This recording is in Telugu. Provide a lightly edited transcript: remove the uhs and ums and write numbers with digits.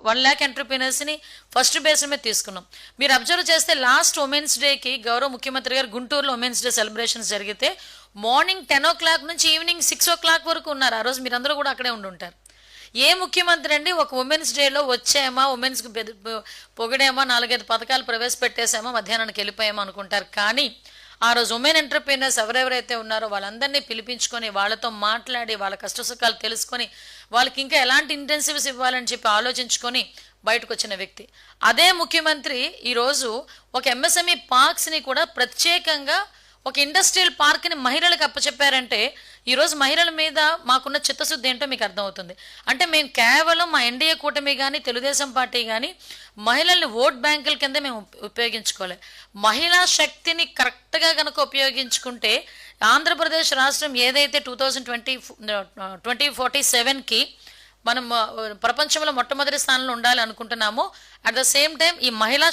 1,00,000 ఎంటర్‌ప్రెన్యూర్స్‌ని ఫస్ట్ బేస్ మీద తీసుకున్నాం. మీరు అబ్జర్వ్ చేస్తే లాస్ట్ ఉమెన్స్ డేకి గౌరవ ముఖ్యమంత్రి గారు గుంటూరులో ఉమెన్స్ డే సెలబ్రేషన్స్ జరిగితే మార్నింగ్ 10:00 నుంచి ఈవినింగ్ 6:00 వరకు ఉన్నారు. ఆ రోజు మీరందరూ కూడా అక్కడే ఉండుంటారు. ఏ ముఖ్యమంత్రి అండి ఒక ఉమెన్స్ డేలో వచ్చామా, ఉమెన్స్కి పొగిడామా, 4-5 పథకాలు ప్రవేశపెట్టేసామా, మధ్యాహ్నానికి వెళ్ళిపోయామా అనుకుంటారు. కానీ ఆ రోజు ఉమెన్ ఎంటర్‌ప్రెన్యూర్స్ ఎవరెవరైతే ఉన్నారో వాళ్ళందరినీ పిలిపించుకొని వాళ్ళతో మాట్లాడి వాళ్ళ కష్టసుఖాలు తెలుసుకొని వాళ్ళకి ఇంకా ఎలాంటి ఇంటెన్సివ్స్ ఇవ్వాలని చెప్పి ఆలోచించుకొని బయటకు వచ్చిన వ్యక్తి. అదే ముఖ్యమంత్రి ఈరోజు ఒక ఎంఎస్ఎంఈ పార్క్స్ని కూడా ప్రత్యేకంగా ఒక ఇండస్ట్రియల్ పార్క్ని మహిళలకు అప్పచెప్పారంటే ఈరోజు మహిళల మీద మాకున్న చిత్తశుద్ధి ఏంటో మీకు అర్థమవుతుంది. అంటే మేము కేవలం మా ఎన్డీఏ కూటమి కానీ తెలుగుదేశం పార్టీ కానీ మహిళల్ని ఓట్ బ్యాంకుల కింద మేము ఉపయోగించుకోలే. మహిళా శక్తిని కరెక్ట్గా కనుక ఉపయోగించుకుంటే ఆంధ్రప్రదేశ్ రాష్ట్రం ఏదైతే 2047కి మనం ప్రపంచంలో మొట్టమొదటి స్థానంలో ఉండాలి అనుకుంటున్నామో, అట్ ద సేమ్ టైం ఈ మహిళా